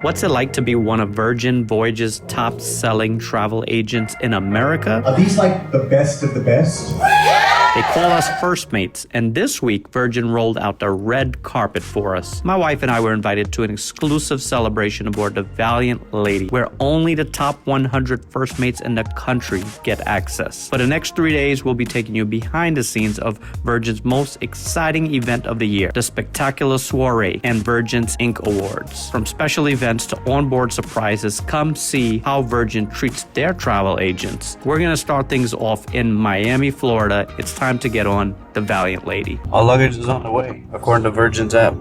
What's it like to be one of Virgin Voyages' top-selling travel agents in America? Are these like the best of the best? They call us first mates, and this week Virgin rolled out the red carpet for us. My wife and I were invited to an exclusive celebration aboard the Valiant Lady, where only the top 100 first mates in the country get access. For the next 3 days, we'll be taking you behind the scenes of Virgin's most exciting event of the year, the Spectacular Soiree and Virgin's Ink Awards. From special events to onboard surprises, come see how Virgin treats their travel agents. We're gonna start things off in Miami, Florida. It's time to get on the Valiant Lady. Our luggage is on the way, according to Virgin's app.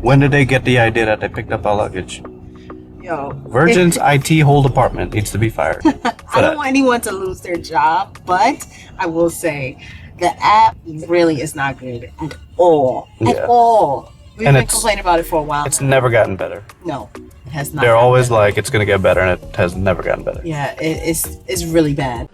When did they get the idea that they picked up our luggage? Yo, Virgin's IT whole department needs to be fired. I don't want anyone to lose their job, but I will say the app really is not good at all. Yeah. At all. We've And been it's- complaining about it for a while. It's never gotten better. No, it has not. They're gotten always better. like, it's gonna get better, and it has never gotten better. Yeah, it's really bad.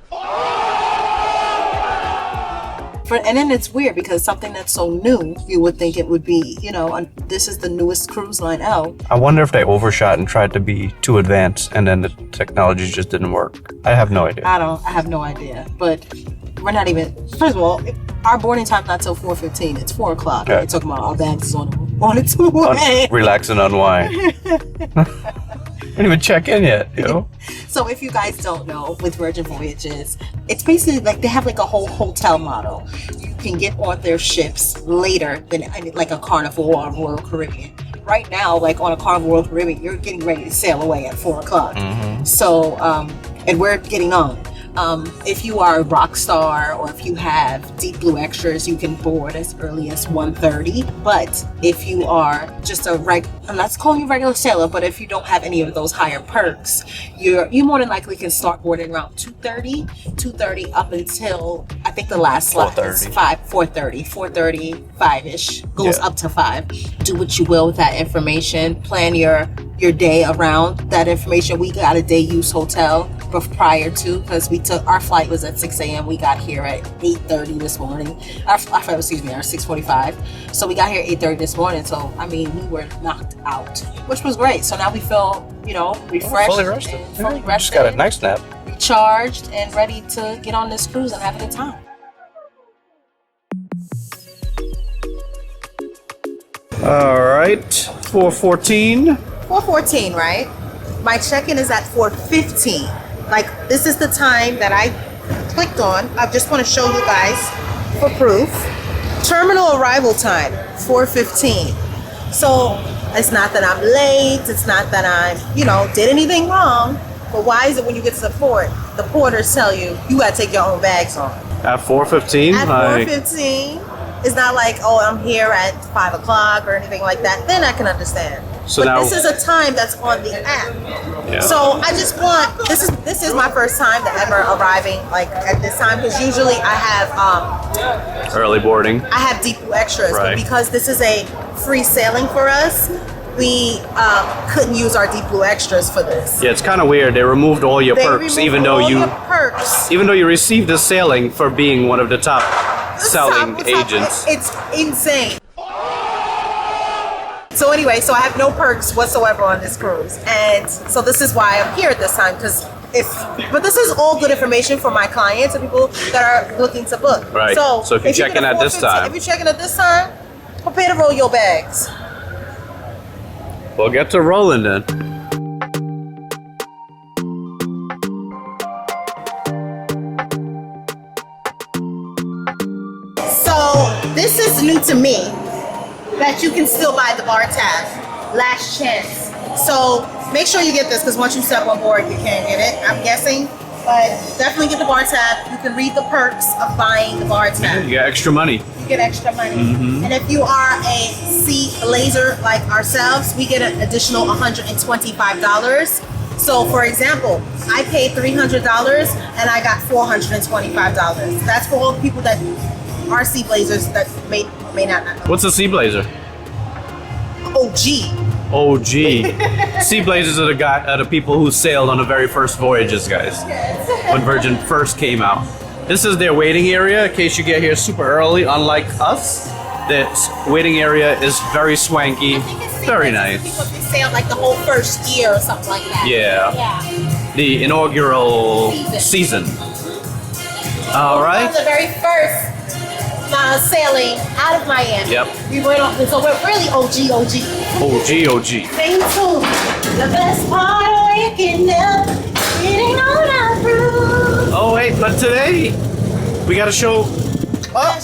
And then it's weird because something that's so new, you would think it would be, you know, this is the newest cruise line out. I wonder if they overshot and tried to be too advanced, and then the technology just didn't work. I have no idea. I have no idea. But we're not even, first of all, our boarding time's not till 4:15. It's 4 o'clock. Okay. We're talking about our bags is on its way. Relax and unwind. Didn't even check in yet, you know? So if you guys don't know, with Virgin Voyages, it's basically like they have like a whole hotel model. You can get on their ships later than like a Carnival or a Royal Caribbean. Right now, like on a Carnival Royal Caribbean, you're getting ready to sail away at 4 o'clock. Mm-hmm. So, and we're getting on. If you are a rock star or if you have deep blue extras, you can board as early as 1:30. But if you are just I'm not calling you regular sailor, but if you don't have any of those higher perks, you more than likely can start boarding around 2:30 up until I think the last slot is 4:30, 5-ish, goes up to 5. Do what you will with that information. Plan your day around that information. We got a day use hotel prior to, because our flight was at 6 a.m. We got here at 8:30 this morning. Our 6:45. So we got here at 8:30 this morning. So I mean, we were knocked out, which was great. So now we feel, refreshed, Fully rested. fully Just rested, got a nice nap. recharged, and ready to get on this cruise and have a good time. All right, 4:14. 4:14, right? My check-in is at 4:15. Like, this is the time that I clicked on. I just want to show you guys for proof. Terminal arrival time, 4:15. So it's not that I'm late. It's not that I'm, did anything wrong. But why is it when you get to the port, the porters tell you got to take your own bags on? At 4:15? At 4:15, it's not like, oh, I'm here at 5 o'clock or anything like that. Then I can understand. So but now- this is a time that's on the app. Yeah. So I just want, this is my first time to ever arriving like at this time, because usually I have Early boarding. I have deep blue extras, Right. but because this is a free sailing for us, we couldn't use our deep blue extras for this. Yeah, it's kind of weird. They removed all your They perks, removed even though all you your perks. received a sailing for being one of the top selling agents. It's insane. So anyway, so I have no perks whatsoever on this cruise, and so this is why I'm here at this time. But this is all good information for my clients and people that are looking to book. Right. So if you check in at this time, if you check in at this time, prepare to roll your bags. we'll get to rolling then. So this is new to me, that you can still buy the bar tab, last chance. So make sure you get this, because once you step on board, you can't get it, I'm guessing. But definitely get the bar tab. You can read the perks of buying the bar tab. You got extra money. You get extra money. And if you are a sea blazer like ourselves, we get an additional $125. So for example, I paid $300 and I got $425. That's for all the people that are sea blazers that may not know. What's a sea blazer? OG. OG. Sea blazers are the people who sailed on the very first voyages, guys. When Virgin first came out. This is their waiting area in case you get here super early, unlike us. This waiting area is very swanky. As you can Very nice. Because we sailed like the whole first year or something like that. Yeah. Yeah. The inaugural season. All right. The very first sailing out of Miami. Yep. We went on, so we're really OG. OG. Stay tuned. The best part of waking up, getting on our groove. Oh wait, but today we got to show. Oh.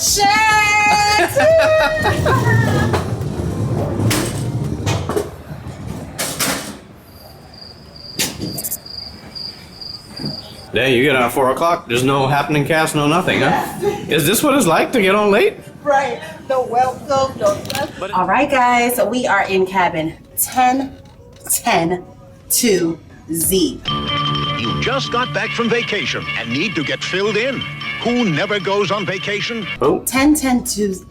There you get on 4 o'clock. There's no happening cast, no nothing, huh? Is this what it's like to get on late? Right. No welcome, no welcome. All right, guys. So we are in cabin 10-2Z. You just got back from vacation and need to get filled in. Who never goes on vacation? Oh. 10-2.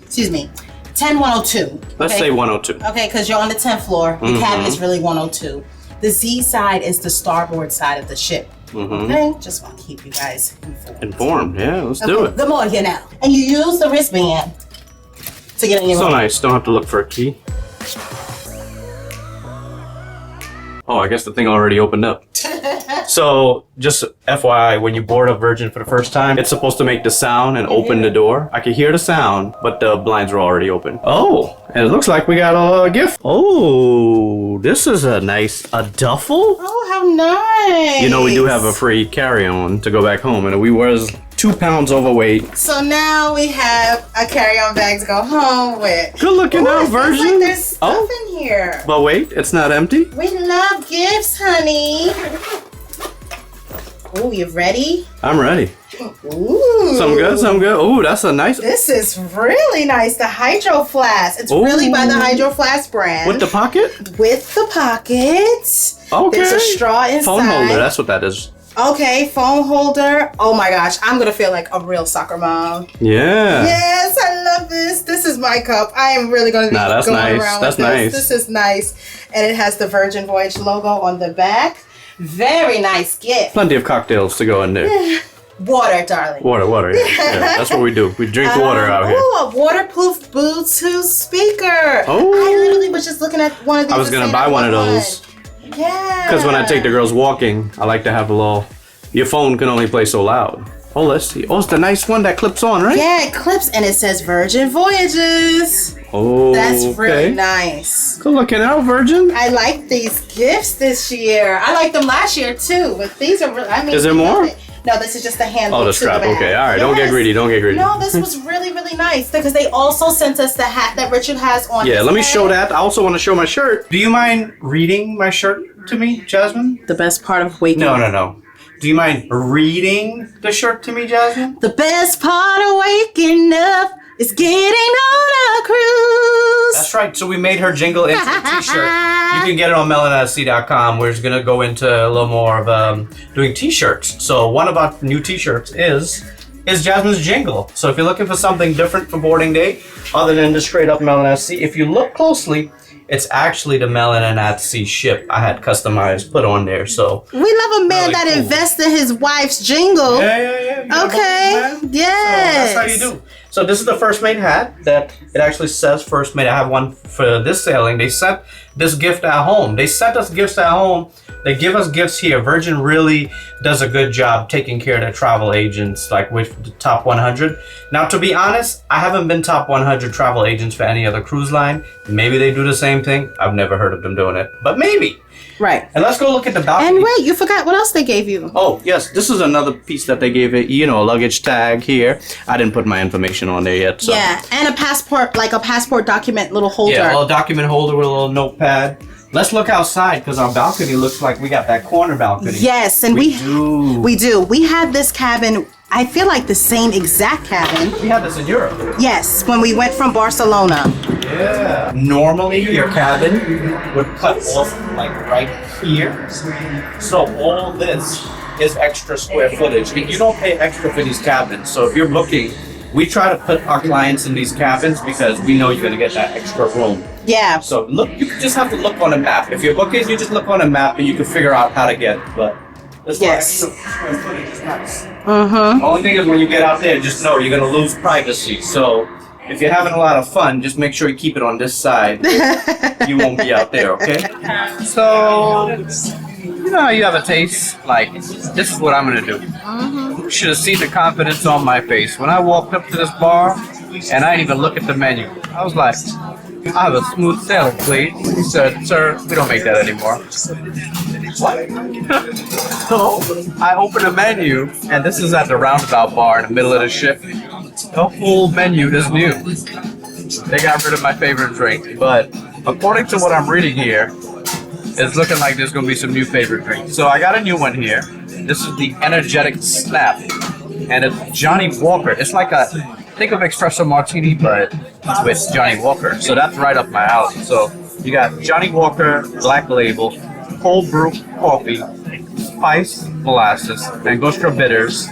Excuse me. 10-102. Let's say 102. Okay, because you're on the 10th floor. The cabin is really 102. The Z side is the starboard side of the ship. Okay, just want to keep you guys informed. Yeah, let's do it. Good morning here now. And you use the wristband to get in your So room. nice. Don't have to look for a key. Oh, I guess the thing already opened up. So, just FYI, when you board a Virgin for the first time, it's supposed to make the sound and open the door. I could hear the sound, but the blinds were already open. Oh, and it looks like we got a gift. Oh, this is a duffel? Oh, how nice. You know, we do have a free carry-on to go back home, and we was 2 pounds overweight. So now we have a carry-on bag to go home with. Good looking out, It feels Virgin. like there's stuff in here. But wait, it's not empty. We love gifts, honey. Oh, you ready? I'm ready. Ooh. Some good, some good. Oh, that's a nice. This is really nice. The Hydro Flask. It's really by the Hydro Flask brand. With the pocket? With the pockets. Okay. There's a straw inside. Phone holder, that's what that is. Okay, phone holder. Oh my gosh, I'm gonna feel like a real soccer mom. Yeah. Yes, I love this. This is my cup. I am really gonna be that's going nice. around That's with nice. this. This is nice. And it has the Virgin Voyage logo on the back. Very nice gift. Plenty of cocktails to go in there. Water, darling. Water, yeah. Yeah, that's what we do. We drink water out here. Oh, a waterproof Bluetooth speaker. Oh. I literally was just looking at one of these. I was gonna buy one of those. Yeah. Because when I take the girls walking, I like to have a little. Your phone can only play so loud. Oh, let's see. Oh, it's the nice one that clips on, right? Yeah, it clips and it says Virgin Voyages. Oh, That's really okay. nice. Good looking out, Virgin. I like these gifts this year. I liked them last year too, but these are really, I mean. Is there more? No, this is just a handle. Oh, the to strap. bag. Okay, all right. Don't get greedy. Don't get greedy. No, this was really, really nice because they also sent us the hat that Richard has on. Yeah, his let me head. show that. I also want to show my shirt. Do you mind reading my shirt to me, Jasmine? The best part of waking up. No. Do you mind reading the shirt to me, Jasmine? The best part of waking up is getting on a cruise. That's right. So we made her jingle into a t-shirt. You can get it on melanin.com. We're just going to go into a little more of doing t-shirts. So one of our new t-shirts is Jasmine's jingle. So if you're looking for something different for boarding day, other than the straight up Melanin at Sea, if you look closely, it's actually the Melanin at Sea ship I had customized, put on there. So We love a man Really that cool. invests in his wife's jingle. yeah. Okay. Yes. So that's how you do. So this is the First Mate hat that it actually says First Mate. I have one for this sailing. They sent this gift at home. They sent us gifts at home. They give us gifts here. Virgin really does a good job taking care of their travel agents, like with the top 100. Now, to be honest, I haven't been top 100 travel agents for any other cruise line. Maybe they do the same thing. I've never heard of them doing it, but maybe. Right. And let's go look at the balcony. And wait, you forgot what else they gave you. Oh, yes. This is another piece that they gave it, a luggage tag here. I didn't put my information on there yet. So. Yeah, and a passport, like a passport document little holder. Yeah, a little document holder with a little notepad. Let's look outside because our balcony looks like we got that corner balcony. Yes, and we do. We do. We had this cabin, I feel like the same exact cabin. We had this in Europe. Yes, when we went from Barcelona. Yeah. Normally, your cabin would cut off like right here. So all this is extra square footage. And you don't pay extra for these cabins. So if you're booking, we try to put our clients in these cabins because we know you're going to get that extra room. Yeah. So look, you just have to look on a map. If you're booking, you just look on a map and you can figure out how to get it. But as far as Yes. square footage is nice. Only thing is when you get out there, just know you're going to lose privacy. So if you're having a lot of fun, just make sure you keep it on this side. You won't be out there, okay? So, you know how you have a taste? Like, this is what I'm gonna do. You should have seen the confidence on my face. When I walked up to this bar, and I didn't even look at the menu, I was like, I have a smooth sailing, please. He said, sir, we don't make that anymore. What? So I open the menu, and this is at the Roundabout Bar in the middle of the ship. The whole menu is new. They got rid of my favorite drink, but according to what I'm reading here, it's looking like there's gonna be some new favorite drinks. So I got a new one here. This is the Energetic Snap, and it's Johnny Walker. It's like a, think of espresso martini, but with Johnny Walker. So that's right up my alley. So you got Johnny Walker Black Label, cold brew coffee, spice molasses, Angostura bitters,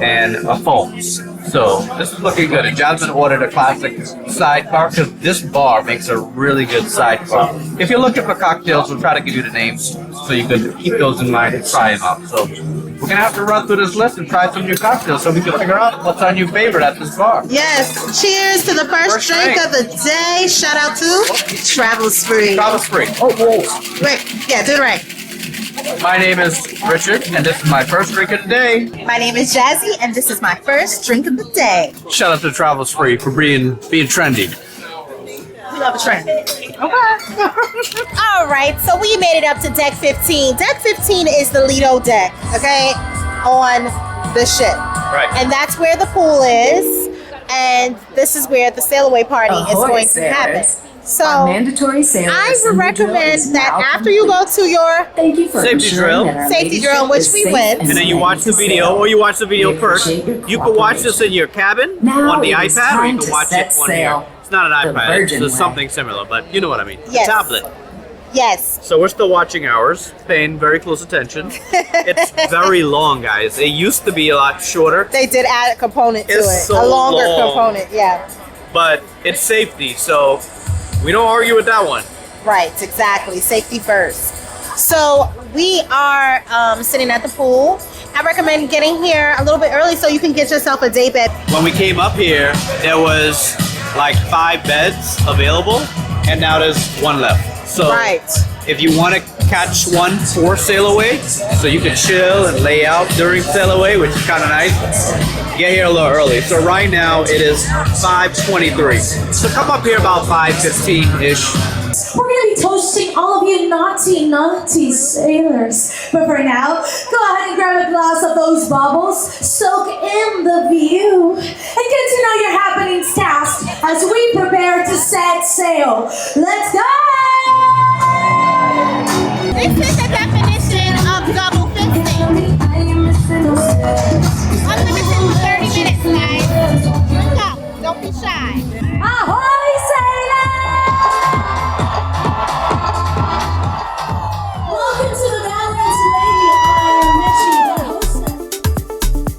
and a foam. So this is looking good. And Jasmine ordered a classic sidecar because this bar makes a really good sidecar. If you're looking for cocktails, we'll try to give you the names so you can keep those in mind and try them out. So we're gonna have to run through this list and try some new cocktails so we can figure out what's our new favorite at this bar. Yes. Cheers to the first drink of the day. Shout out to Travel Spree. Travel Spree. Oh, whoa. Right. Yeah, do it right. My name is Richard, and this is my first drink of the day. My name is Jazzy, and this is my first drink of the day. Shout out to Travel Spree for being trendy. We love a trend. Okay. All right, so we made it up to deck 15. Deck 15 is the Lido deck, okay, on the ship. Right. And that's where the pool is, and this is where the sail away party is going to happen. So mandatory sailors. I would recommend that after you go to your Thank you for Safety drill. Safety drill, which we went. And then you watch the video, or you watch the video first. You can watch this in your cabin Now on the it is iPad, or time you can to watch set it on sail here. It's not an the iPad, Virgin it's way. something similar, but you know what I mean. Yes. A tablet. Yes. So we're still watching ours, paying very close attention. It's very long, guys. It used to be a lot shorter, They did add a component to It's it. so A longer long. component, yeah. but it's safety, so we don't argue with that one. Right, exactly. Safety first. So we are sitting at the pool. I recommend getting here a little bit early so you can get yourself a day bed. When we came up here, there was like 5 beds available, and now there's 1 left. So Right. if you want to catch one for sail away, so you can chill and lay out during sail away, which is kind of nice, get here a little early. So right now it is 5:23. So come up here about 5:15-ish. We're going to be toasting all of you naughty, naughty sailors. But for now, go ahead and grab a glass of those bubbles, soak in the view, and get to know your happenings task as we prepare to set sail. Let's go! This is the definition of double fisting. Unlimited 30 minutes, guys. Drink up. Don't be shy. Ahoy, sailors! Welcome to the Valiant Lady. I am Richie, the hostess.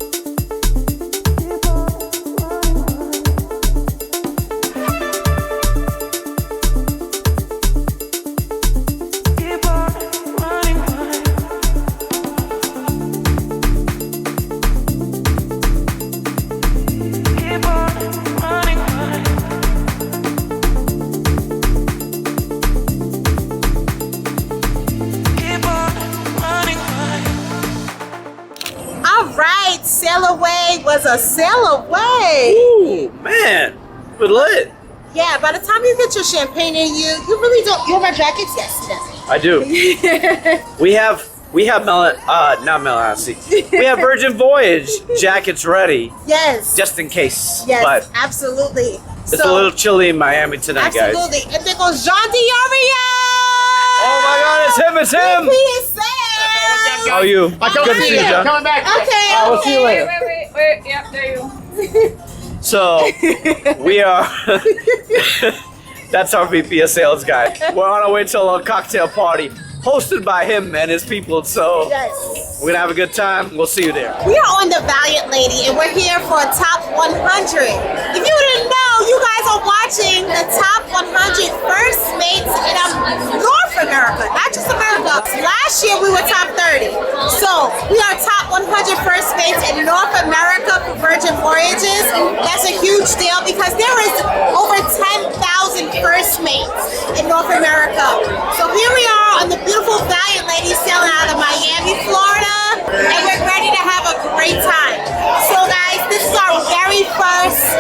All right, sail away was a sail away. Ooh, man, we're lit. Yeah, by the time you get your champagne in you, you really don't. You have my jackets? Yes, yes. I do. We have not MELANIN. We have Virgin Voyage jackets ready, Yes. just in case. Yes, But absolutely. it's a little chilly in Miami tonight, guys. Absolutely. And there goes Jean Diorio. Oh my God, it's him! It's him! How are you? Good to see you, John. Coming back. Okay. We'll see you later. Wait. Yep, there you go. So we are. That's our VP of sales guy. We're on our way to a cocktail party hosted by him and his people. So Yes. we're gonna have a good time. We'll see you there. We are on the Valiant Lady, and we're here for a top 100. If you didn't know, you guys are watching the top 100 first mates in North America, not just America. Last year we were top 30. So we are top 100 first mates in North America for Virgin Voyages. That's a huge deal because there is over 10,000 first mates in North America. So here we are on the beautiful Valiant Lady sailing out of Miami, Florida, and we're ready to have a great time. So guys, this is our very first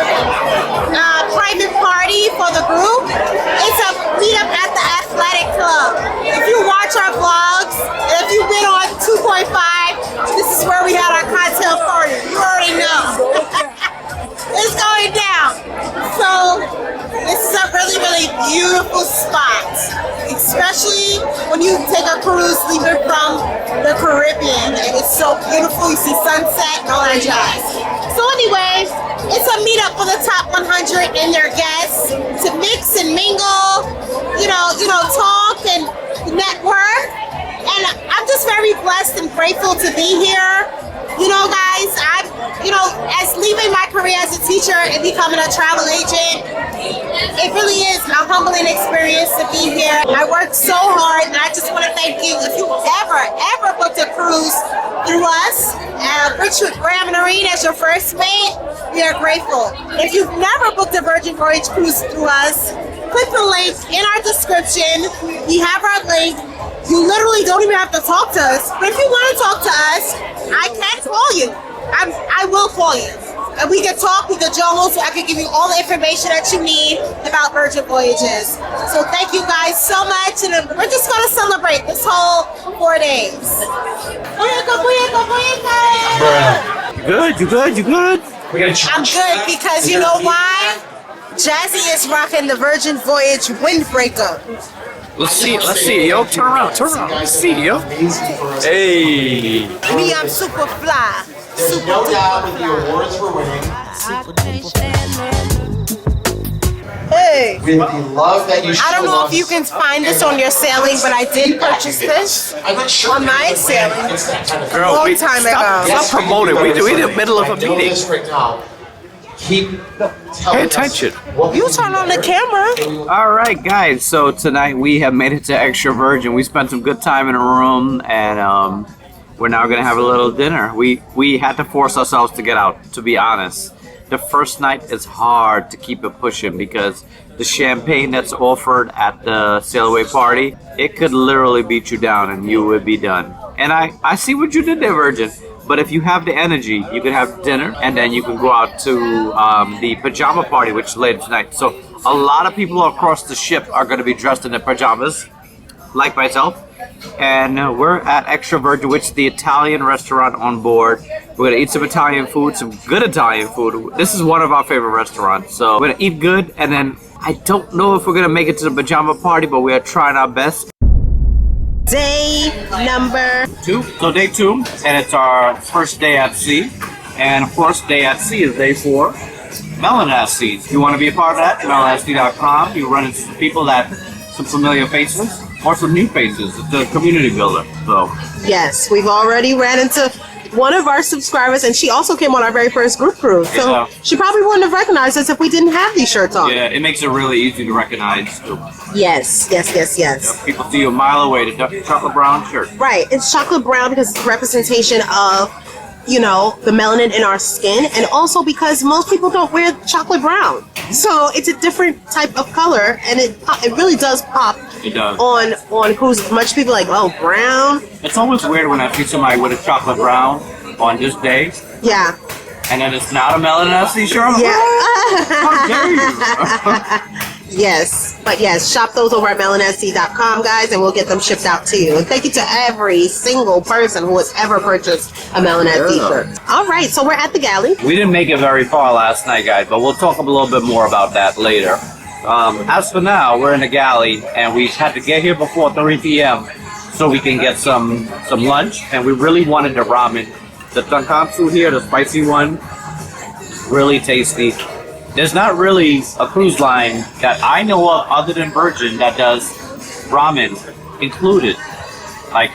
private party for the group. It's a meetup at the Athletic Club. If you watch our vlogs, and if you've been on 2.5, this is where we had our cocktail party. You already know. It's going down. So this is a really, really beautiful spot, especially when you take a cruise leaving from the Caribbean, and it's so beautiful. You see sunset and all that jazz. So anyway, it's a meetup for the top 100 and their guests to mix and mingle, you know, talk and network. And I'm just very blessed and grateful to be here. You know, guys, as leaving my career as a teacher and becoming a travel agent, it really is a humbling experience to be here. I worked so hard, and I just want to thank you. If you ever booked a cruise through us, Richard Graham and Noreen as your first mate, we are grateful. If you've never booked a Virgin Voyage cruise through us, click the link in our description. We have our link. You literally don't even have to talk to us. But if you want to talk to us, I can call you. I will call you. And we can talk, we can journal, so I can give you all the information that you need about Virgin Voyages. So thank you guys so much, and we're just going to celebrate this whole 4 days. You good? You good? I'm good because you know why? Jazzy is rocking the Virgin Voyage windbreaker. Let's see, yo. Turn around. Let's see, yo. Hey. Me, I'm super fly. Super No doubt with the awards we're winning. Hey. With the love that you show I don't know us. if you can find this on your sailing, but I did purchase this on my sailing Girl, long time ago. Stop promoting. We're in the middle of a meeting. Keep Pay attention. You turn on the camera. All right, guys. So tonight we have made it to Extra Virgin. We spent some good time in a room, and we're now gonna have a little dinner. We had to force ourselves to get out. To be honest, the first night is hard to keep it pushing because the champagne that's offered at the sail away party, it could literally beat you down, and you would be done. And I see what you did there, Virgin. But if you have the energy, you can have dinner, and then you can go out to the pajama party, which is later tonight. So a lot of people across the ship are going to be dressed in their pajamas, like myself. And we're at Extra Virgin, which is the Italian restaurant on board. We're going to eat some Italian food, some good Italian food. This is one of our favorite restaurants. So we're going to eat good, and then I don't know if we're going to make it to the pajama party, but we are trying our best. Day number 2. So day 2, and it's our first day at sea. And of course, day at sea is day 4. Melanin at sea. If you want to be a part of that, melanatsea.com. You run into some people some familiar faces, or some new faces. It's a community builder. So yes, we've already ran into one of our subscribers, and she also came on our very first group cruise. So Yeah. she probably wouldn't have recognized us if we didn't have these shirts on. yeah, it makes it really easy to recognize. Yes. People see you a mile away. The chocolate brown shirt. Right. It's chocolate brown because it's a representation of, the melanin in our skin, and also because most people don't wear chocolate brown. So it's a different type of color, and it really does pop. It does. On cruise. Much people are like, oh, brown. It's always weird when I see somebody with a chocolate brown on this day, Yeah. and then it's not a Melanin at sea shirt. I'm like, Yeah. how dare you? Yes, but yes, shop those over at melanatsea.com, guys, and we'll get them shipped out to you. And thank you to every single person who has ever purchased a Melanin t-shirt. All right, so we're at the galley. We didn't make it very far last night, guys, but we'll talk a little bit more about that later. As for now, we're in the galley, and we had to get here before 3 p.m. so we can get some lunch, and we really wanted the ramen. The tonkatsu here, the spicy one, really tasty. There's not really a cruise line that I know of other than Virgin that does ramen included. Like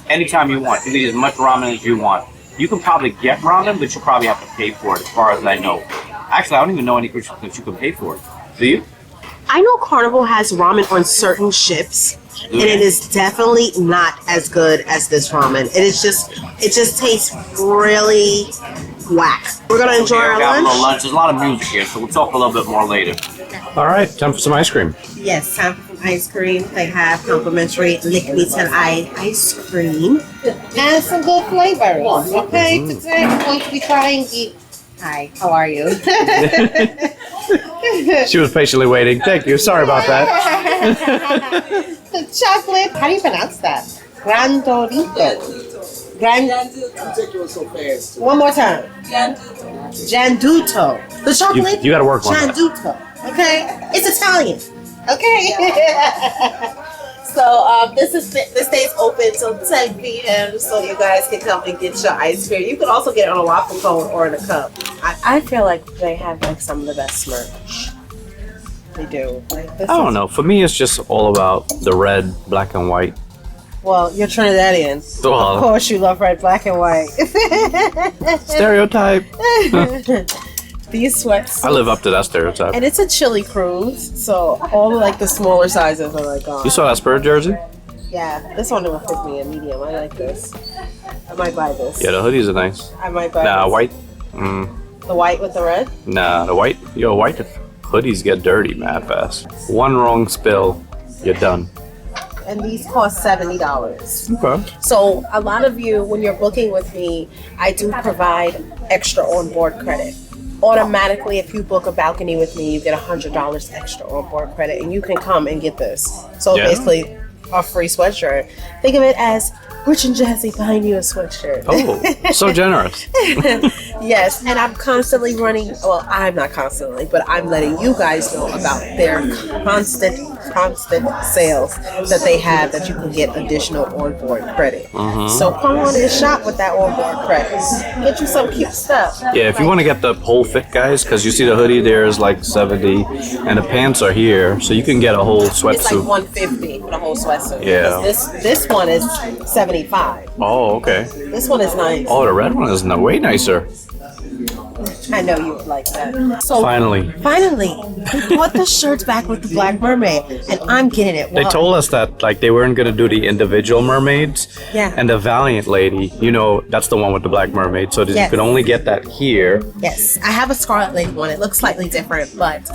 anytime you want, you can eat as much ramen as you want. You can probably get ramen, but you probably have to pay for it, as far as I know. Actually, I don't even know any cruise ships that you can pay for it. Do you? I know Carnival has ramen on certain ships, and it is definitely not as good as this ramen. It just tastes really whack. We're gonna enjoy our lunch. There's a lot of music here, so we'll talk a little bit more later. All right, time for some ice cream. Yes, time for some ice cream. They have complimentary liquids and ice cream and some good flavors. Okay, today we're going to be trying the. Hi, how are you? She was patiently waiting. Thank you. Sorry about that. The chocolate. How do you pronounce that? Grandorito. One more time. Janduto. The chocolate. You got to work on that. Janduto. Okay, it's Italian. Okay. So this stays open till 10 p.m. so you guys can come and get your ice cream. You can also get it on a waffle cone or in a cup. I feel like they have like some of the best merch. They do. Like, I don't know. For me, it's just all about the red, black, and white. Well, you're Trinidadian. Well, Of course, you love red, black, and white. stereotype. These sweats. I live up to that stereotype. And it's a chilly cruise, so all like the smaller sizes are like gone. You saw that Spurs jersey? Yeah, this one will fit me a medium. I like this. I might buy this. Yeah, the hoodies are nice. I might buy Nah, this. white. The white with the red? Nah, the white. Yo, white hoodies get dirty mad fast. One wrong spill, you're done. And these cost $70. Okay. So a lot of you, when you're booking with me, I do provide extra onboard credit. Automatically, if you book a balcony with me, you get $100 extra onboard credit, and you can come and get this. So Yeah. basically, a free sweatshirt. Think of it as Rich and Jazzy buying you a sweatshirt. Oh, so generous. Yes, and I'm constantly running. Well, I'm not constantly, but I'm letting you guys know about their constant sales that they have that you can get additional onboard credit. So come on and shop with that onboard credit. Get you some cute stuff. Yeah, if you want to get the whole fit, guys, because you see the hoodie there is like 70, and the pants are here, so you can get a whole It's like sweatsuit. $150 for the whole sweatsuit. Yeah. This one is $75. Oh, okay. This one is nice. Oh, the red one is way nicer. I know you would like that. So Finally. we bought the shirts back with the Black Mermaid, and I'm getting it. They Why? told us that like they weren't gonna do the individual mermaids. Yeah. And the Valiant lady, you know, that's the one with the black mermaid. So that Yes. you can only get that here. Yes, I have a Scarlet Lady one. It looks slightly different, but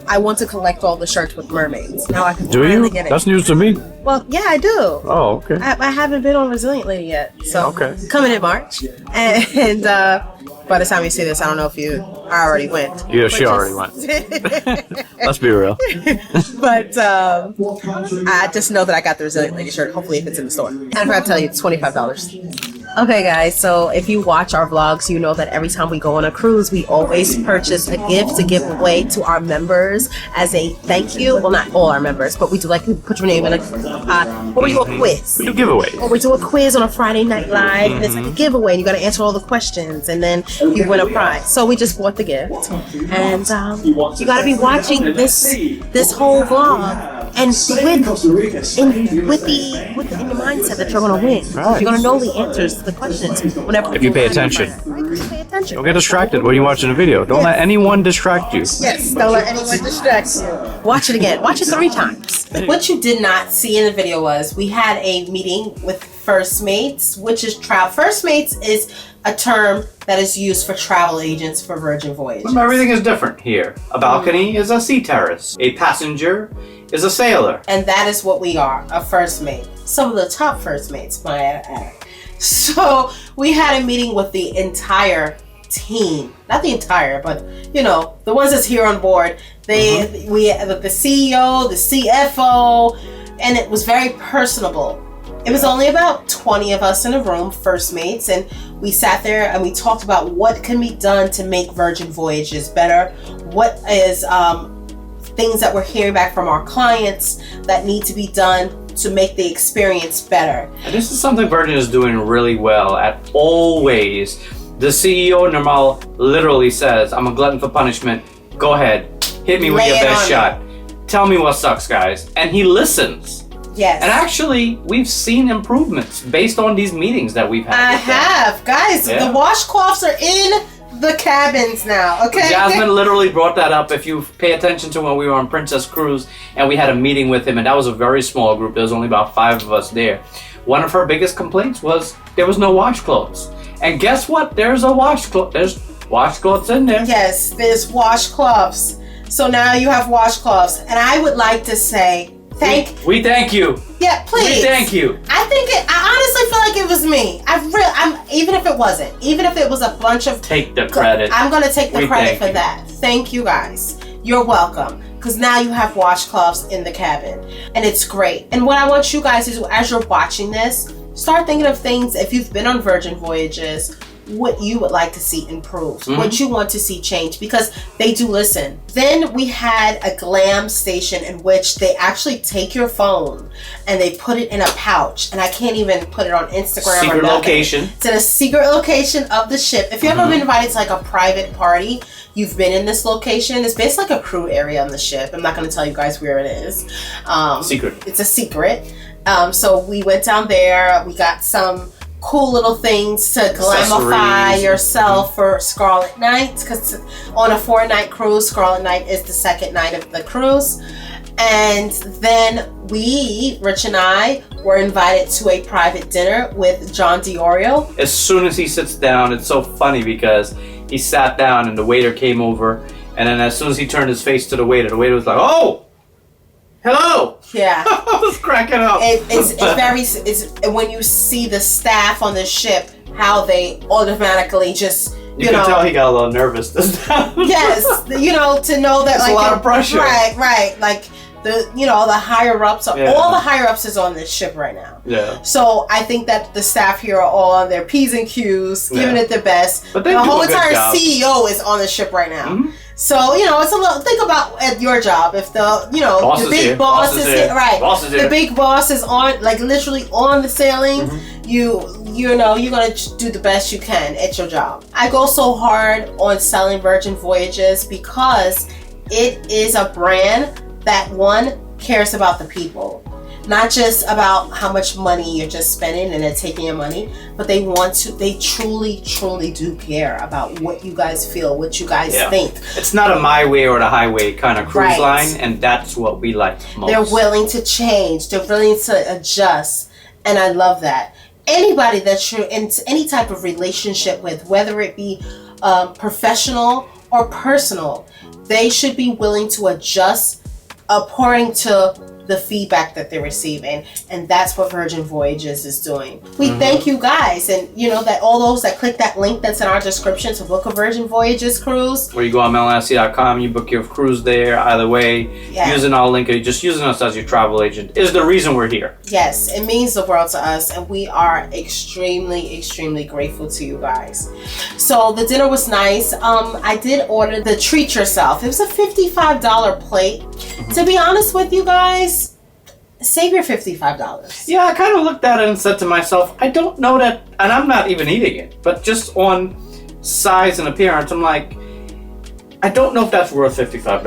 I want to collect all the shirts with mermaids. Now I can Do finally you? get it. That's news to me. Well, yeah, I do. Oh, okay. I haven't been on Resilient Lady yet, so Okay. coming in March. And by the time you see this, I don't know if I already went. Yeah, she already went. Let's be real. But I just know that I got the Resilient Lady shirt. Hopefully, if it's in the store. And I forgot to tell you, it's $25. Okay, guys, so if you watch our vlogs, you know that every time we go on a cruise, we always purchase a gift to give away to our members as a thank you. Well, not all our members, but we do like to put your name in or we do a quiz. We do giveaways. Or we do a quiz on a Friday Night Live, and it's like a giveaway, and you got to answer all the questions, and then you win a prize. So we just bought the gift, and you got to be watching this whole vlog, and with in your mindset that you're gonna win. Right. You're gonna know the answers to the questions whenever If you pay attention. Pay attention. Don't get distracted when you're watching the video. Don't let anyone distract you. Yes, don't let anyone distract you. Watch it again. Watch it 3 times. What you did not see in the video was we had a meeting with First Mates, which is travel. First Mates is a term that is used for travel agents for Virgin Voyages. Everything is different here. A balcony is a sea terrace. A passenger is a sailor. And that is what we are, a First Mate. Some of the top First Mates, might I add. So we had a meeting with the entire team. Not the entire, but you know, the ones that's here on board. We had the CEO, the CFO, and it was very personable. It was only about 20 of us in a room, First Mates, and we sat there and we talked about what can be done to make Virgin Voyages better. What is things that we're hearing back from our clients that need to be done to make the experience better. And this is something Virgin is doing really well at always. The CEO Nirmal literally says, I'm a glutton for punishment. Go ahead, hit me with Lay your it best on shot. Tell me what sucks, guys. And he listens. Yes. And actually, we've seen improvements based on these meetings that we've had. I with them. have. Guys, Yeah. the washcloths are in the cabins now, okay? Jasmine literally brought that up. If you pay attention to when we were on Princess Cruise and we had a meeting with him, and that was a very small group. There was only about 5 of us there. One of her biggest complaints was there was no washcloths. And guess what? There's washcloths in there. Yes, there's washcloths. So now you have washcloths. And I would like to say we thank you. Yeah, please. We thank you. I honestly feel like it was me. Even if it wasn't, even if it was a bunch of take the credit. I'm gonna take the credit for that. Thank you guys. You're welcome. Because now you have washcloths in the cabin. And it's great. And what I want you guys to do as you're watching this, start thinking of things, if you've been on Virgin Voyages, what you would like to see improved, what you want to see change, because they do listen. Then we had a glam station in which they actually take your phone and they put it in a pouch, and I can't even put it on Instagram. Secret location. It's in a secret location of the ship. If you've ever been invited to like a private party, you've been in this location. It's basically like a crew area on the ship. I'm not going to tell you guys where it is. Secret. It's a secret. So we went down there. We got some cool little things to glamify yourself for Scarlet Night, because on a 4-night cruise, Scarlet Night is the second night of the cruise. And then Rich and I were invited to a private dinner with John Diorio. As soon as he sits down, it's so funny because he sat down and the waiter came over, and then as soon as he turned his face to the waiter was like, "Oh, hello." Yeah. I was cracking up. It's when you see the staff on the ship, how they automatically just, you can tell he got a little nervous this time. Yes, to know that, it's like, a lot of pressure. Right. Like the higher ups, all the higher ups is on this ship right now. Yeah. So I think that the staff here are all on their P's and Q's, giving it their best. But the whole entire CEO is on the ship right now. So, it's a little, think about at your job, if the big boss is here, right. The big boss is on, like, literally on the sailing, you're going to do the best you can at your job. I go so hard on selling Virgin Voyages because it is a brand that, one, cares about the people. Not just about how much money you're just spending and they're taking your money, but they truly, truly do care about what you guys feel, what you guys think. It's not a my way or the highway kind of cruise line, and that's what we like most. They're willing to change. They're willing to adjust, and I love that. Anybody that you're in any type of relationship with, whether it be professional or personal, they should be willing to adjust according to the feedback that they're receiving, and that's what Virgin Voyages is doing. We thank you guys, and that all those that click that link that's in our description to book a Virgin Voyages cruise. Where you go on melanin.com, you book your cruise there. Either way, using our link or just using us as your travel agent is the reason we're here. Yes, it means the world to us, and we are extremely, extremely grateful to you guys. So the dinner was nice. I did order the treat yourself. It was a $55 plate. To be honest with you guys, save your $55. Yeah, I kind of looked at it and said to myself, I don't know that, and I'm not even eating it, but just on size and appearance, I'm like, I don't know if that's worth $55.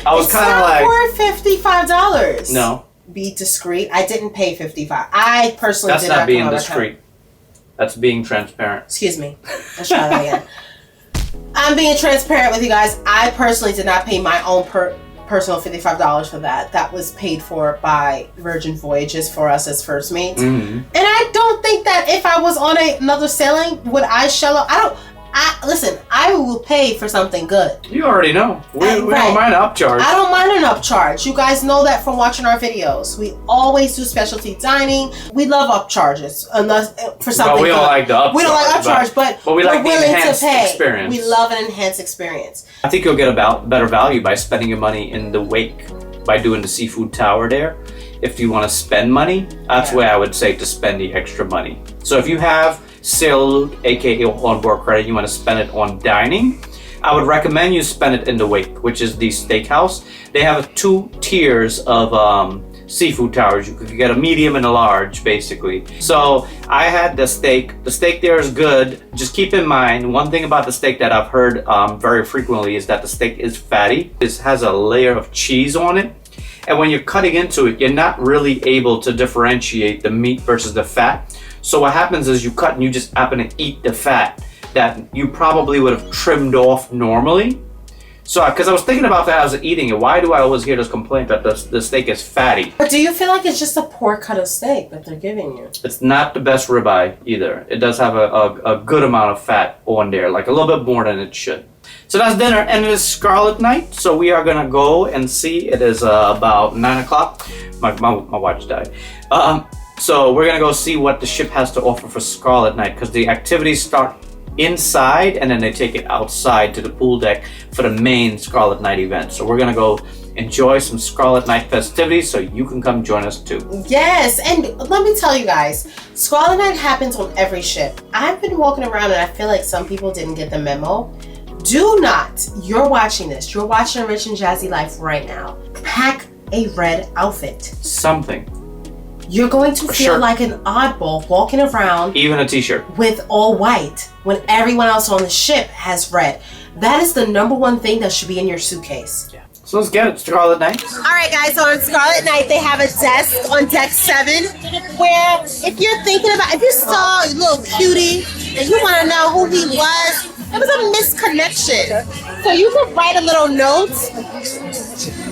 I was kind of like, worth $55. No. Be discreet. I didn't pay $55. I personally that's did not being discreet. That's being transparent. Excuse me. Let's try that again. I'm being transparent with you guys. I personally did not pay my own personal $55 for that. That was paid for by Virgin Voyages for us as first mates. And I don't think that if I was on another sailing, would I shell out? Listen, I will pay for something good. You already know. We don't mind an upcharge. I don't mind an upcharge. You guys know that from watching our videos. We always do specialty dining. We love upcharges, unless for something. No, we don't like the upcharge. We don't like upcharge, but we like we're the willing enhanced to pay. experience. We love an enhanced experience. I think you'll get better value by spending your money in the wake by doing the seafood tower there. If you want to spend money, that's where I would say to spend the extra money. So if you have Sailor, aka onboard credit, you want to spend it on dining, I would recommend you spend it in the wake, which is the steakhouse. They have 2 tiers of seafood towers. You could get a medium and a large, basically. So I had the steak. The steak there is good. Just keep in mind, one thing about the steak that I've heard very frequently is that the steak is fatty. It has a layer of cheese on it. And when you're cutting into it, you're not really able to differentiate the meat versus the fat. So what happens is you cut and you just happen to eat the fat. that you probably would have trimmed off normally. So, because I was thinking about that as I was eating it, why do I always hear this complaint that the steak is fatty? But do you feel like it's just a poor cut of steak that they're giving you? It's not the best ribeye either. It does have a good amount of fat on there, like a little bit more than it should. So that's dinner, and it is Scarlet Night, so we are gonna go and see. It is about 9 o'clock. My watch died. So we're gonna go see what the ship has to offer for Scarlet Night, because the activities start inside and then they take it outside to the pool deck for the main Scarlet Night event. So we're gonna go enjoy some Scarlet Night festivities, so you can come join us too. Yes, and let me tell you guys, Scarlet Night happens on every ship. I've been walking around and I feel like some people didn't get the memo. Do not, you're watching this, you're watching Rich and Jazzy Life right now. Pack a red outfit. Something. You're going to feel shirt. like an oddball walking around Even a t-shirt. with all white when everyone else on the ship has red. That is the number 1 thing that should be in your suitcase. Yeah. So let's get it, Scarlet Night. All right, guys, so on Scarlet Night, they have a desk on deck 7 where if you're thinking about, if you saw a little cutie and you want to know who he was, it was a misconnection. So you could write a little note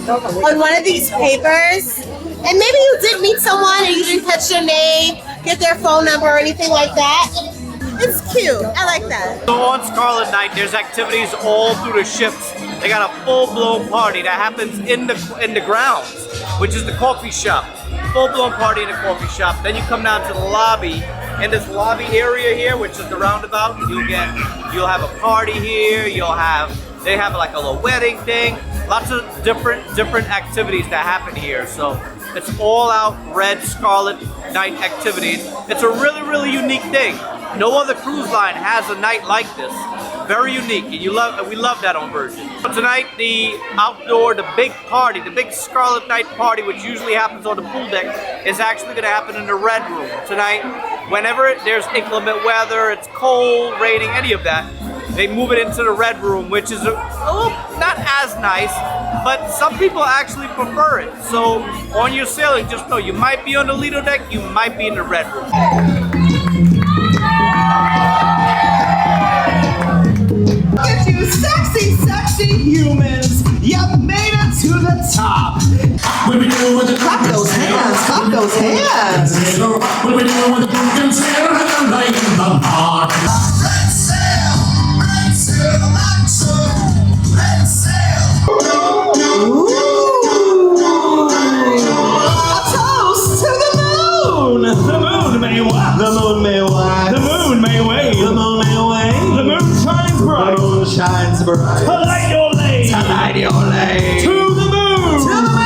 on one of these papers. And maybe you did meet someone and you didn't catch their name, get their phone number or anything like that. It's cute. I like that. So on Scarlet Night, there's activities all through the ships. They got a full-blown party that happens in the grounds, which is the coffee shop. Full-blown party in the coffee shop. Then you come down to the lobby. In this lobby area here, which is the roundabout, you'll have a party here. They have like a little wedding thing. Lots of different activities that happen here. So it's all out red Scarlet Night activities. It's a really unique thing. No other cruise line has a night like this. Very unique, and we love that on Virgin. So tonight, the big party, the big Scarlet Night party, which usually happens on the pool deck, is actually going to happen in the red room tonight. Whenever there's inclement weather, it's cold, raining, any of that, they move it into the red room, which is a little not as nice, but some people actually prefer it. So on your sailing, just know you might be on the Lido deck, you might be in the red room. Look at you, sexy humans! You made it to the top! What we doing with the Clap those hands! Clap those hands! What we doing with the pumpkin sail and the light in the park? Red sail, red sail, red sail. Ooh! A toast to the moon! The moon may what? The moon may what? The moon may wane. The moon may wane. The moon shines bright. The moon shines bright. To light your lane. To light your lane. To the moon. To the moon.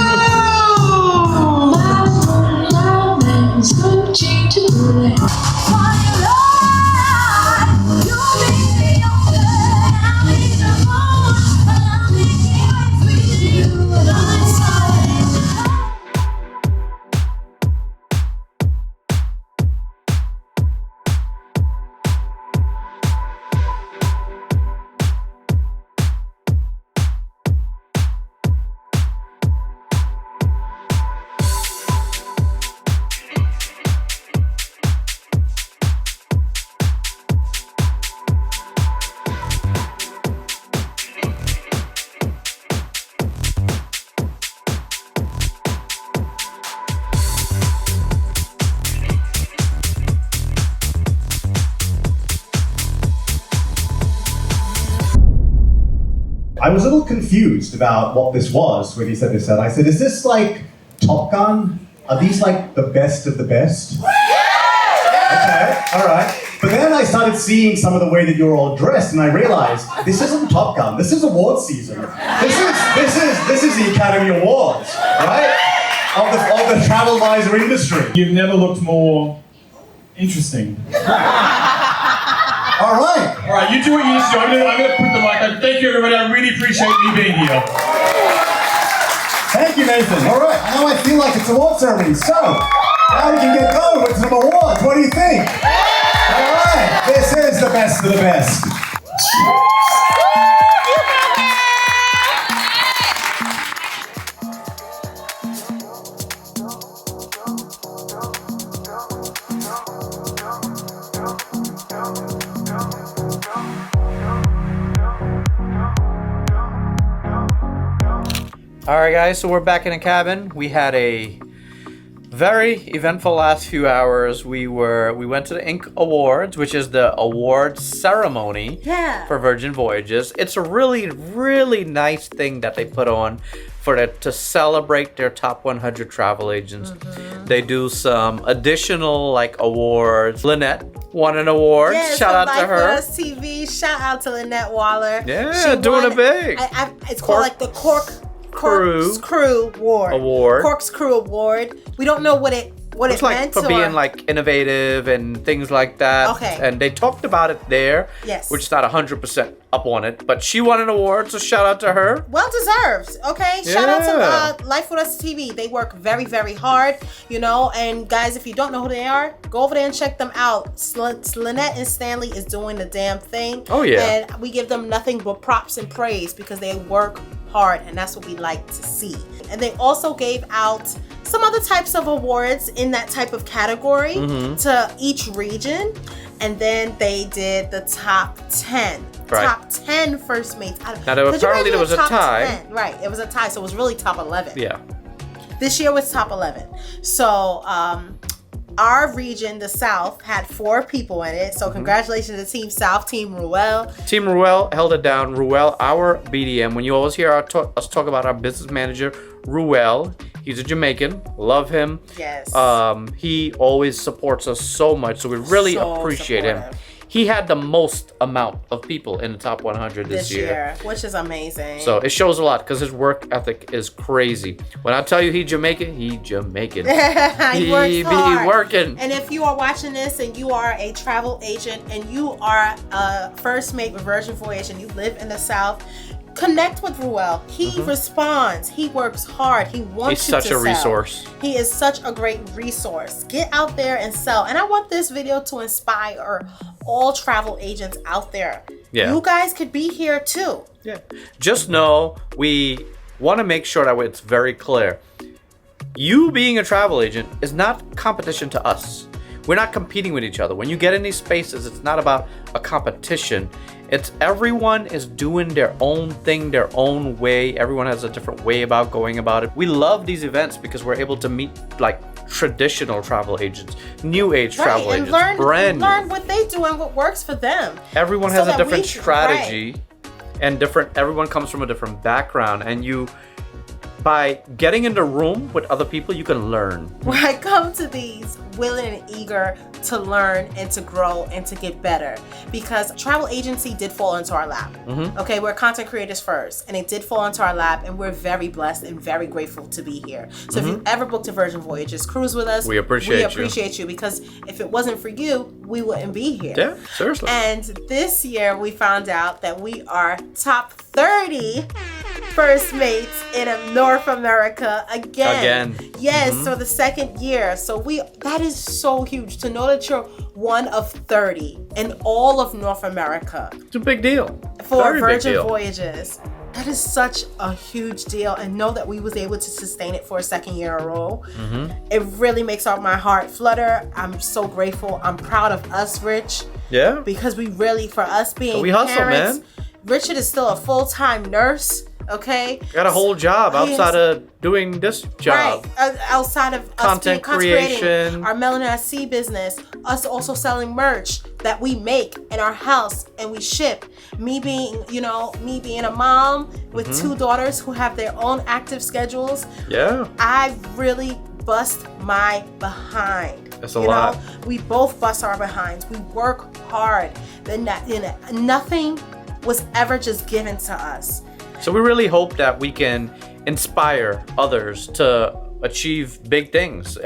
I was a little confused about what this was when he said this. I said, is this like Top Gun? Are these like the best of the best? Okay, all right. But then I started seeing some of the way that you're all dressed, and I realized this isn't Top Gun. This is awards season. This is the Academy Awards, right? Of the travel advisor industry. You've never looked more interesting. All right. All right, you do what you need to do. I'm gonna put the mic on. Thank you, everybody. I really appreciate me being here. Thank you, Nathan. All right, now I feel like it's award ceremony. So, now we can get going with some awards. What do you think? All right, this is the best of the best. All right, guys, so we're back in the cabin. We had a very eventful last few hours. We went to the Ink Awards, which is the award ceremony for Virgin Voyages. It's a really, really nice thing that they put on to celebrate their top 100 travel agents. They do some additional like awards. Lynette won an award. Shout out to her. Life for Us TV. Shout out to Lynette Waller. Yeah, she doing it big. It's called like the Corkscrew Award. Corkscrew Award. We don't know what it It's like meant for being like innovative and things like that. Okay. And they talked about it there. Yes. Which is not 100% up on it, but she won an award, so shout out to her. Well deserved. Okay. Shout out to Life with Us TV. They work very, very hard, you know. And guys, if you don't know who they are, go over there and check them out. Lynette and Stanley is doing the damn thing. Oh yeah. And we give them nothing but props and praise because they work hard, and that's what we like to see. And they also gave out some other types of awards in that type of category to each region, and then they did the top 10. Right. Top 10 first mates. Now, apparently there was a tie. 10? Right, it was a tie, so it was really top 11. Yeah. This year was top 11. So, our region, the South, had 4 people in it. So congratulations to Team South, Team Ruel. Team Ruel held it down. Ruel, our BDM. When you always hear us talk about our business manager, Ruel, he's a Jamaican. Love him. Yes. He always supports us so much, so we really appreciate him. He had the most amount of people in the top 100 this year. Which is amazing. So it shows a lot because his work ethic is crazy. When I tell you he Jamaican. he works hard. Be working. And if you are watching this and you are a travel agent and you are a first mate with Virgin Voyage and you live in the South, connect with Ruel. He responds. He works hard. He wants you to sell. He's such a resource. He is such a great resource. Get out there and sell. And I want this video to inspire all travel agents out there. Yeah. You guys could be here too. Yeah. Just know we want to make sure that it's very clear. You being a travel agent is not competition to us. We're not competing with each other. When you get in these spaces, it's not about a competition. It's everyone is doing their own thing, their own way. Everyone has a different way about going about it. We love these events because we're able to meet like traditional travel agents, new age travel agents, brand new. Learn what they do and what works for them. Everyone has a different strategy and everyone comes from a different background, and by getting in the room with other people, you can learn. When I come to these willing and eager to learn and to grow and to get better, because travel agency did fall into our lap. Okay, we're content creators first, and it did fall into our lap, and we're very blessed and very grateful to be here. So if you ever booked a Virgin Voyages cruise with us, we appreciate you, because if it wasn't for you, we wouldn't be here. Yeah, seriously. And this year we found out that we are top 30 first mates in North America again. Yes, so the second year. So that is so huge to know that you're one of 30 in all of North America. It's a big deal. For Virgin Voyages. That is such a huge deal, and know that we was able to sustain it for a second year in a row. It really makes my heart flutter. I'm so grateful. I'm proud of us, Rich. Yeah. Because we really, for us being we hustle, parents, man. Richard is still a full-time nurse. Okay, got a whole job outside of doing this job. Right, outside of content creation, our Melanin at Sea business, us also selling merch that we make in our house and we ship. Me being a mom with 2 daughters who have their own active schedules. Yeah, I really bust my behind. That's a lot. We both bust our behinds. We work hard. Nothing was ever just given to us. So we really hope that we can inspire others to achieve big things,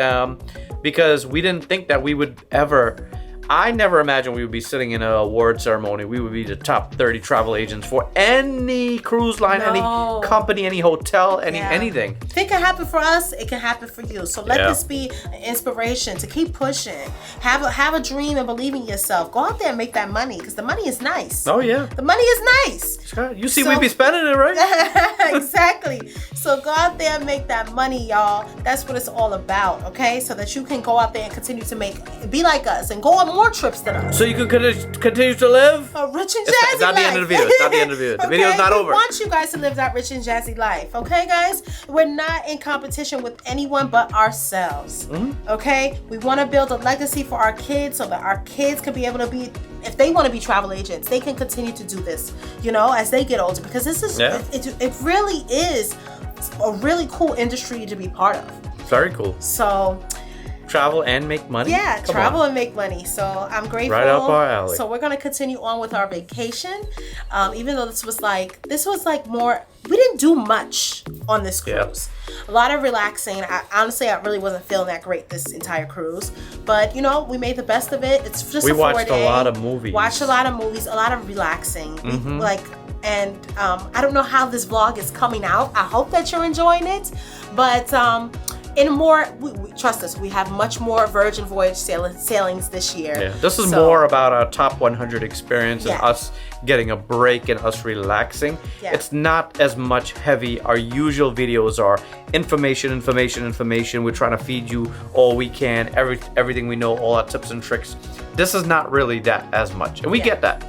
because we didn't think that we would ever. I never imagined we would be sitting in an award ceremony. We would be the top 30 travel agents for any cruise line, any company, any hotel, anything. If it can happen for us, it can happen for you. So let this be an inspiration to keep pushing. Have a dream and believe in yourself. Go out there and make that money, because the money is nice. Oh yeah, the money is nice. You see, we be spending it, right? Exactly. So go out there and make that money, y'all. That's what it's all about. Okay, so that you can go out there and continue to be like us and go on more trips than us. So you can continue to live? A rich and It's jazzy not the end of the video. It's not the end of the video. The video's not over. We want you guys to live that rich and jazzy life, okay, guys? We're not in competition with anyone but ourselves, okay? We want to build a legacy for our kids so that our kids can be able to be, if they want to be travel agents, they can continue to do this, you know, as they get older, because this is, it really is a really cool industry to be part of. Very cool. So, travel and make money? yeah, Come travel on. and make money. So I'm grateful. Right up our alley. So we're gonna continue on with our vacation, even though this was like more. We didn't do much on this cruise. A lot of relaxing. Honestly, I really wasn't feeling that great this entire cruise, but you know, we made the best of it. It's just we a 4 watched day. a lot of movies. Watched a lot of movies. A lot of relaxing. And I don't know how this vlog is coming out. I hope that you're enjoying it, but in more, trust us, we have much more Virgin Voyage sailings this year. Yeah, this is more about our top 100 experience and Yeah. us getting a break and us relaxing. Yeah. It's not as much heavy. Our usual videos are information. We're trying to feed you all we can, everything we know, all our tips and tricks. This is not really that as much, and we get that.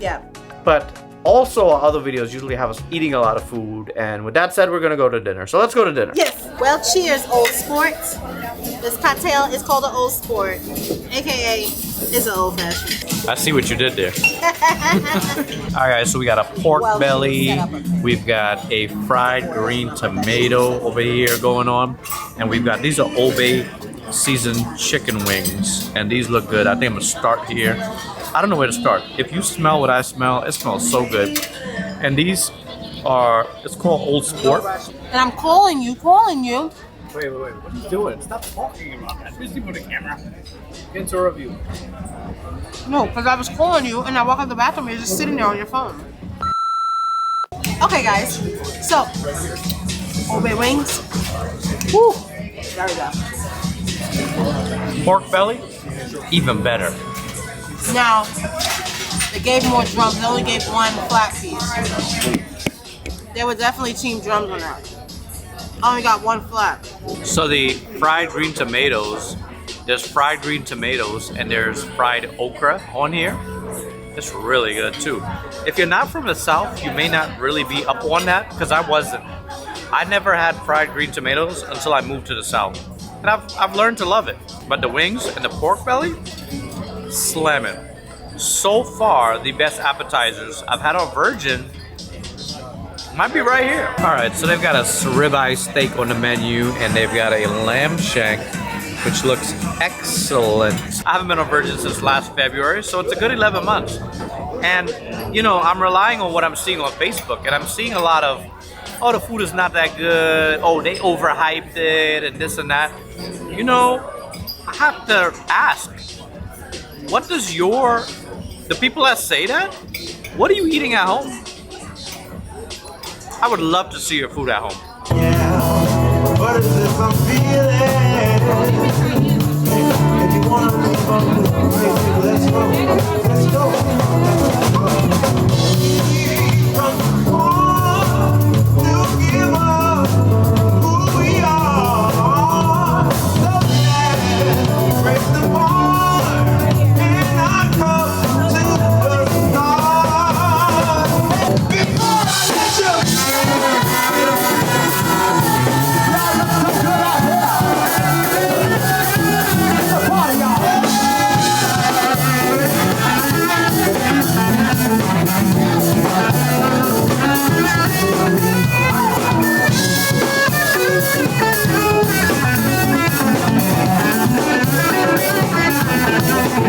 Yeah. But also, our other videos usually have us eating a lot of food. And with that said, we're gonna go to dinner. So let's go to dinner. Yes. Well, cheers, Old Sport. This cocktail is called an Old Sport, aka it's an old fashioned. I see what you did there. All right, so we got a pork belly. We've got a fried green tomato over here going on, and we've got these are Old Bay seasoned chicken wings, and these look good. I think I'm gonna start here. I don't know where to start. If you smell what I smell, it smells so good. And these are, it's called Old Sport. And I'm calling you. Wait, what are you doing? Stop talking about that. Busy with the camera. Get into a review. No, because I was calling you and I walk out the bathroom and you're just sitting there on your phone. Okay, guys. So, Old Bay wings. Woo! There we go. Pork belly, even better. Now, they gave more drums. They only gave one flat piece. They were definitely team drums on that. I only got one flat. So the fried green tomatoes, there's fried green tomatoes and there's fried okra on here. It's really good too. If you're not from the South, you may not really be up on that, because I wasn't. I never had fried green tomatoes until I moved to the South. And I've learned to love it. But the wings and the pork belly, slamming. So far, the best appetizers I've had on Virgin might be right here. All right, so they've got a ribeye steak on the menu, and they've got a lamb shank, which looks excellent. I haven't been on Virgin since last February, so it's a good 11 months. And, you know, I'm relying on what I'm seeing on Facebook, and I'm seeing a lot of, oh, the food is not that good, oh, they overhyped it, and this and that. You know, I have to ask, what does the people that say that, what are you eating at home? I would love to see your food at home. Yeah, what is this I'm feeling?